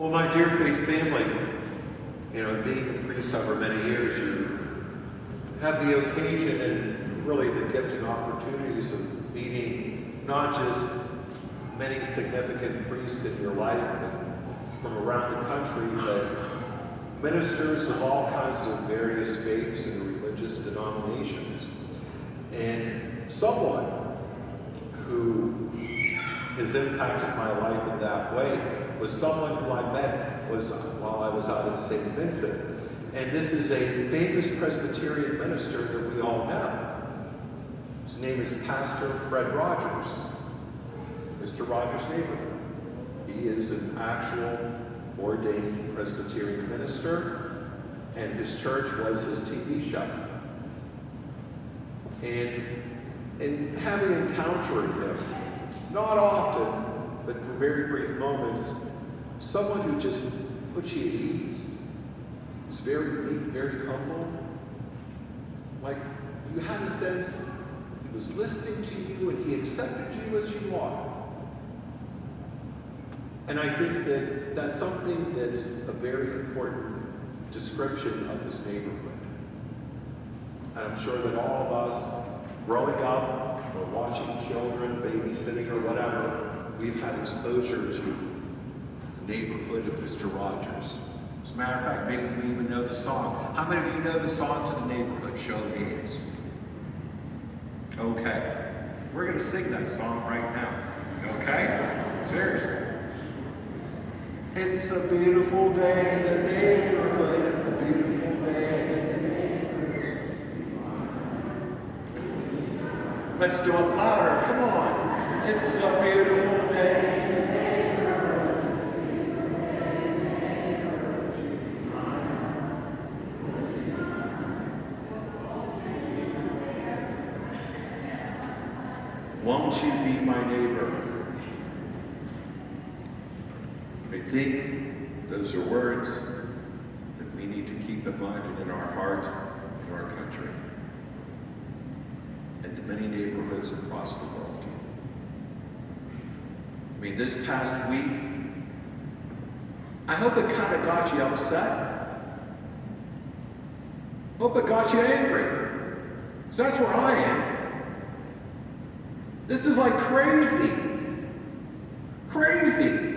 Well, my dear faith family, being a priest over many years, you have the occasion and really the gift and opportunities of meeting not just many significant priests in your life and from around the country, but ministers of all kinds of various faiths and religious denominations. And someone who has impacted my life in that way was someone who I met while I was out at St. Vincent. And this is a famous Presbyterian minister that we all know. His name is Pastor Fred Rogers, Mr. Rogers' neighbor. He is an actual ordained Presbyterian minister, and his church was his TV show. And in having encountered him, not often, but for very brief moments, someone who just puts you at ease. He's very meek, very humble. Like you had a sense he was listening to you and he accepted you as you are. And I think that that's something that's a very important description of this neighborhood. And I'm sure that all of us, growing up, or watching children, babysitting, or whatever, we've had exposure to the neighborhood of Mr. Rogers. As a matter of fact, maybe we even know the song. How many of you know the song to the neighborhood? Show of hands. Okay. We're going to sing that song right now. Okay? Seriously. It's a beautiful day in the neighborhood, a beautiful day in the neighborhood. Let's do it louder, come on. It's a beautiful day in the neighborhood. Won't you be my neighbor? I think those are words that we need to keep in mind and in our heart, in our country, and to many neighborhoods across the world. I mean, this past week, I hope it kind of got you upset. Hope it got you angry. Because that's where I am. This is like crazy. Crazy.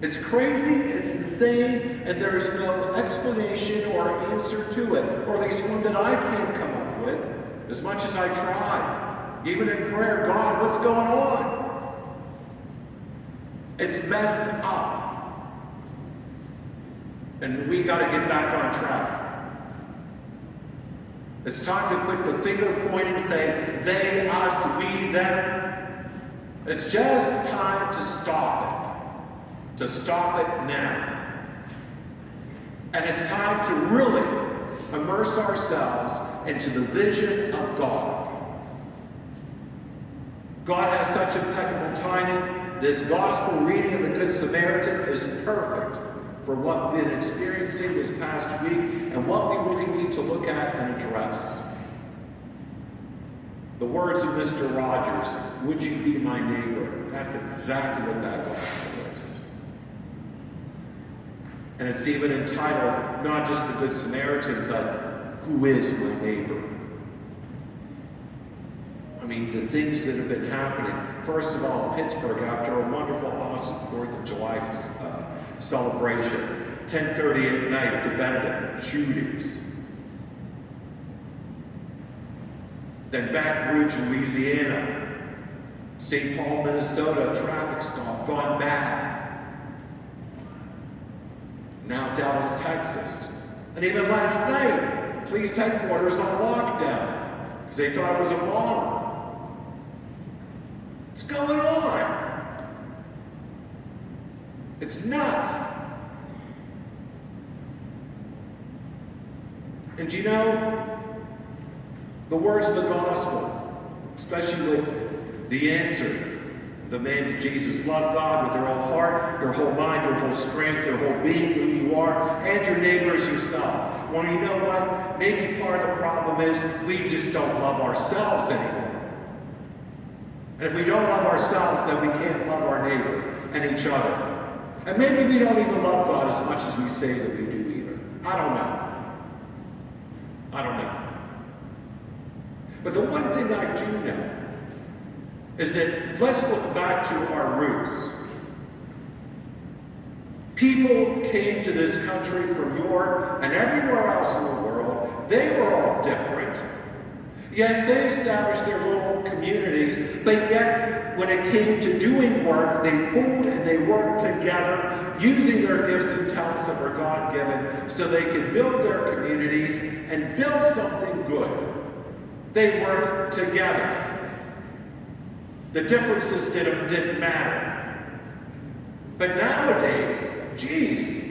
It's crazy, it's insane, and there is no explanation or answer to it, or at least one that I can't come up with, as much as I try. Even in prayer, God, what's going on? It's messed up. And we got to get back on track. It's time to quit the finger pointing, saying, they, us, we, them. It's just time to stop it. To stop it now. And it's time to really immerse ourselves into the vision of God. God has such impeccable timing. This gospel reading of the Good Samaritan is perfect for what we've been experiencing this past week and what we really need to look at and address. The words of Mr. Rogers, would you be my neighbor? That's exactly what that gospel is. And it's even entitled, not just the Good Samaritan, but who is my neighbor? I mean, the things that have been happening. First of all, Pittsburgh, after a wonderful, awesome 4th of July celebration, 10:30 at night at the Benedict, shootings. Then Baton Rouge, Louisiana, St. Paul, Minnesota, traffic stop, gone bad. Now Dallas, Texas. And even last night, police headquarters on lockdown because they thought it was a bomber. What's going on? It's nuts. And you know, the words of the gospel, especially with the answer, the man to Jesus, love God with your whole heart, your whole mind, your whole strength, your whole being, who you are, and your neighbor as yourself. Well, you know what? Maybe part of the problem is we just don't love ourselves anymore. And if we don't love ourselves, then we can't love our neighbor and each other. And maybe we don't even love God as much as we say that we do either. I don't know. But the one thing I do know is that let's look back to our roots. People came to this country from Europe and everywhere else in the world. They were all different. Yes, they established their little communities, but yet when it came to doing work, they pulled and they worked together, using their gifts and talents that were God-given so they could build their communities and build something good. They worked together. The differences didn't matter. But nowadays, geez,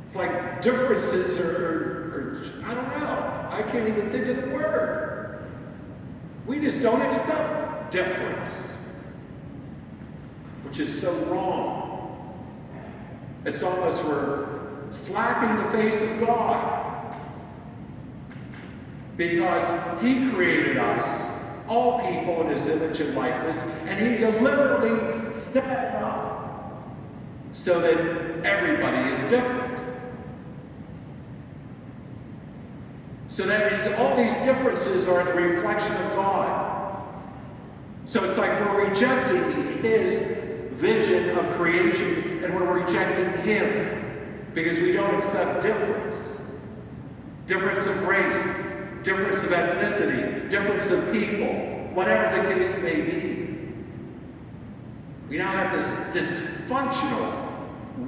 it's like differences are, I don't know. I can't even think of the word. We just don't accept difference, which is so wrong. It's almost we're slapping the face of God because He created us, all people in His image and likeness, and He deliberately set it up so that everybody is different. So that means all these differences are the reflection of God. So it's like we're rejecting His vision of creation and we're rejecting Him because we don't accept difference. Difference of race, difference of ethnicity, difference of people, whatever the case may be. We now have this dysfunctional,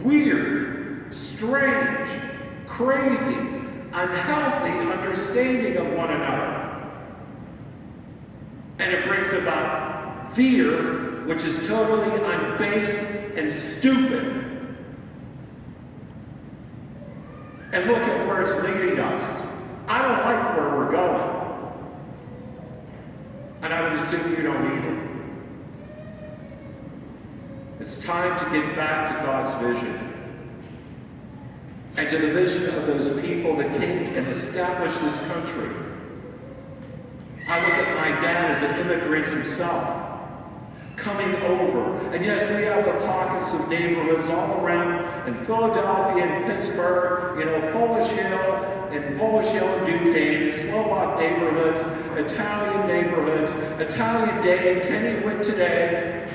weird, strange, crazy, unhealthy understanding of one another. And it brings about fear, which is totally unbased and stupid. And look at where it's leading us. I don't like where we're going. And I would assume you don't either. It's time to get back to God's vision. And to the vision of those people that came and established this country. I look at my dad as an immigrant himself, coming over. And yes, we have the pockets of neighborhoods all around in Philadelphia and Pittsburgh, Polish Hill and Duquesne, and Slovak neighborhoods, Italian neighborhoods, Italian Day, Kennywood today.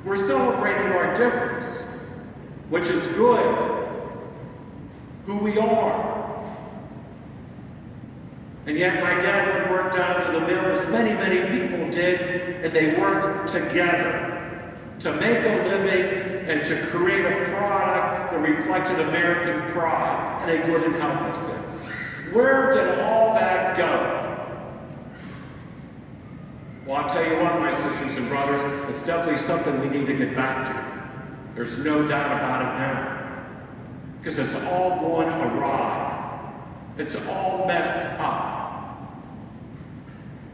We're celebrating our difference, which is good, who we are. And yet my dad would work down to the mill as many, many people did, and they worked together to make a living and to create a product that reflected American pride in a good and healthy sense. Where did all that go? Well, I'll tell you what, my sisters and brothers, it's definitely something we need to get back to. There's no doubt about it now. Because it's all going awry. It's all messed up.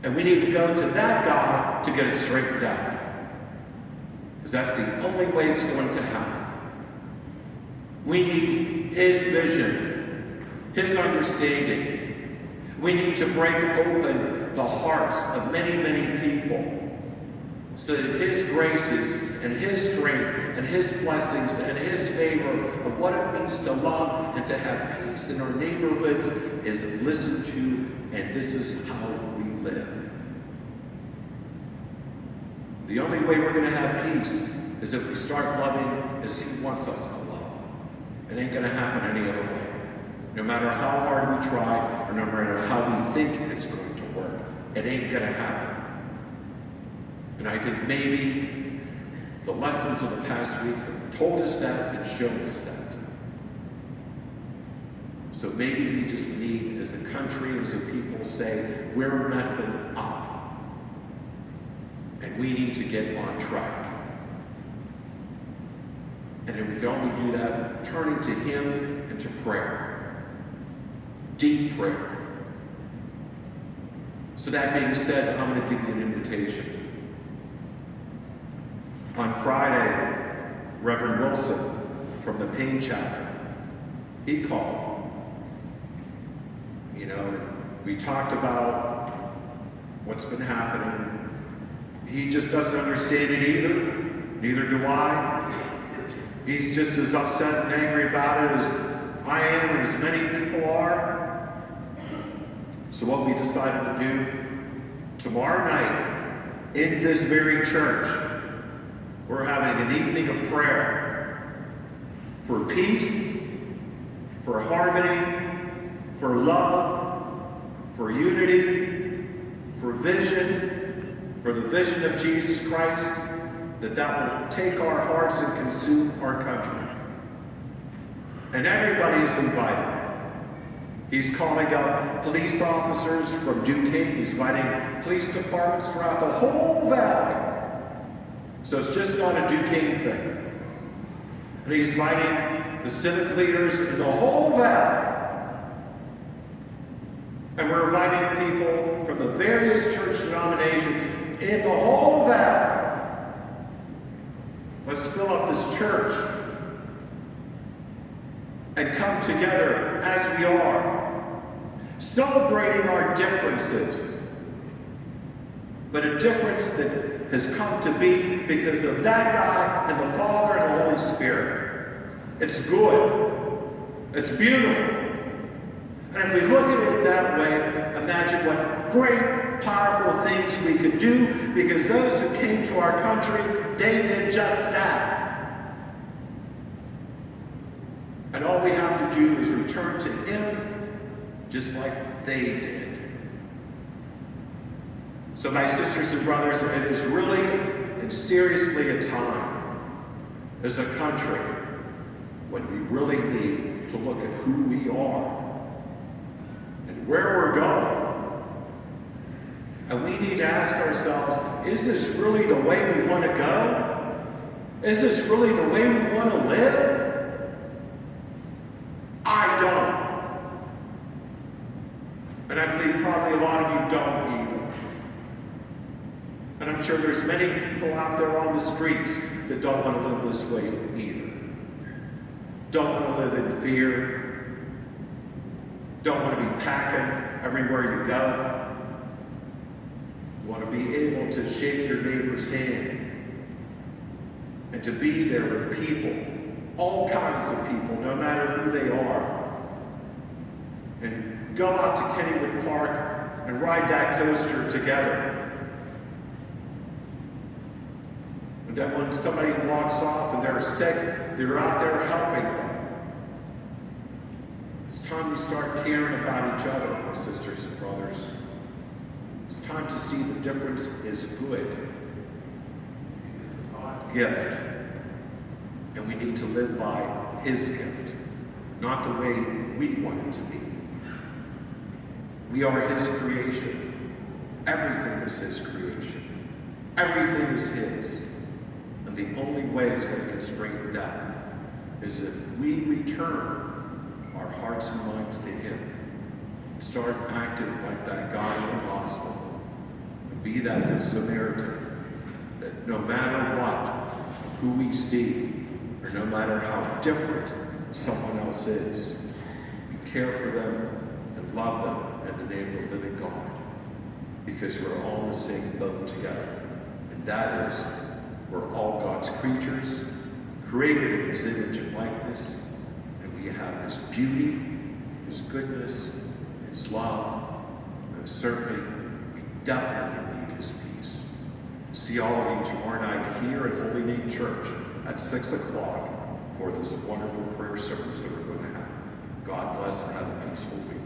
And we need to go to that God to get it straightened out. Because that's the only way it's going to happen. We need His vision, His understanding. We need to break open the hearts of many, many people so that His graces and His strength and His blessings and His favor of what it means to love and to have peace in our neighborhoods is listened to, and this is how we live. The only way we're going to have peace is if we start loving as He wants us to love. It ain't going to happen any other way. No matter how hard we try, or no matter how we think it's going to work, it ain't going to happen. And I think maybe the lessons of the past week have told us that and shown us that. So maybe we just need, as a country, as a people, say, we're messing up. And we need to get on track. And if we can only do that, turning to Him and to prayer. Deep prayer. So that being said, I'm going to give you an invitation. On Friday, Reverend Wilson from the Payne Chapel, he called. We talked about what's been happening, He just doesn't understand it either. Neither do I. He's just as upset and angry about it as I am and as many people are. So what we decided to do, tomorrow night, in this very church, we're having an evening of prayer for peace, for harmony, for love, for unity, for vision, for the vision of Jesus Christ, that will take our hearts and consume our country. And everybody is invited. He's calling up police officers from Duquesne. He's inviting police departments throughout the whole valley. So it's just not a Duquesne thing. And he's inviting the civic leaders in the whole valley. And we're inviting people from the various church denominations in the whole valley. Let's fill up this church and come together as we are, celebrating our differences, but a difference that has come to be because of that guy and the Father and the Holy Spirit. It's good. It's beautiful. And if we look at it that way, imagine what great, powerful things we could do, because those who came to our country, they did just that. And all we have to do is return to Him just like they did. So my sisters and brothers, it is really and seriously a time as a country when we really need to look at who we are and where we're going. And we need to ask ourselves, is this really the way we want to go? Is this really the way we want to live? I don't. And I believe probably a lot of you don't either. And I'm sure there's many people out there on the streets that don't want to live this way either. Don't want to live in fear. Don't want to be packing everywhere you go. You want to be able to shake your neighbor's hand and to be there with people, all kinds of people, no matter who they are. And go out to Kennywood Park and ride that coaster together. And that when somebody walks off and they're sick, they're out there helping them. It's time we start caring about each other, my sisters and brothers. It's time to see the difference is good. It's God's gift. And we need to live by His gift, not the way we want it to be. We are His creation. Everything is His creation. Everything is His. And the only way it's going to get straightened out is if we return our hearts and minds to Him. Start acting like that guy in the gospel. And be that good Samaritan. That no matter what, who we see, or no matter how different someone else is, we care for them and love them in the name of the living God. Because we're all in the same boat together. And that is, we're all God's creatures, created in His image and likeness. We have His beauty, His goodness, His love, and certainly, we definitely need His peace. See all of you tomorrow night here at Holy Name Church at 6 o'clock for this wonderful prayer service that we're going to have. God bless and have a peaceful week.